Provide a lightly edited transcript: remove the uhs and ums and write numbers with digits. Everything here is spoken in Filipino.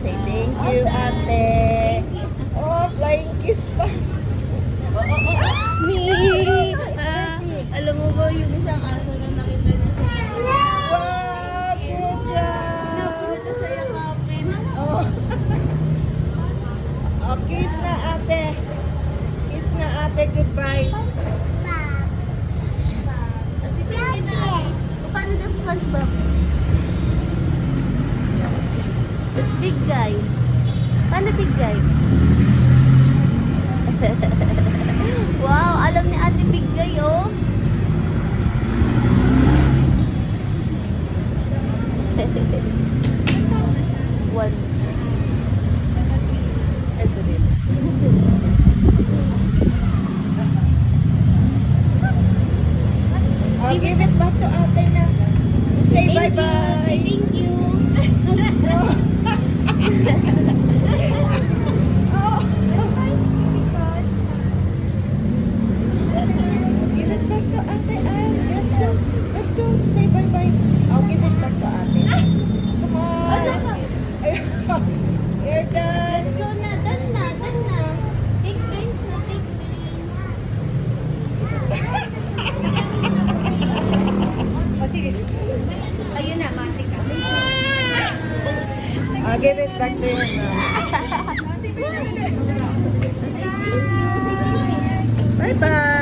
Say thank you, ate. Oh, flying kiss pa. Alam mo ba yung isang aso na nakita niya sa labas? Wow, good job. Napunta sa yakapin. Oh. Oh, kiss na, ate. Kiss na, ate. Goodbye. Kasi tingin na. Paano daw SpongeBob? Tapos big guy. Paano big guy? Wow, alam ni ate big guy, oh. One. Ito din. Oh, give it back to ate na. Say bye-bye. Thank you. Oh. That's fine. Because Give it back to ate, Ann. Let's go. Let's go. Say bye-bye. I'll give it back to ate. Come on. You're done. let's go na. Done na. Done na. Take turns na. Take turns. O sige. Ayun na, mati ka. I'll give it back to him now. Bye-bye.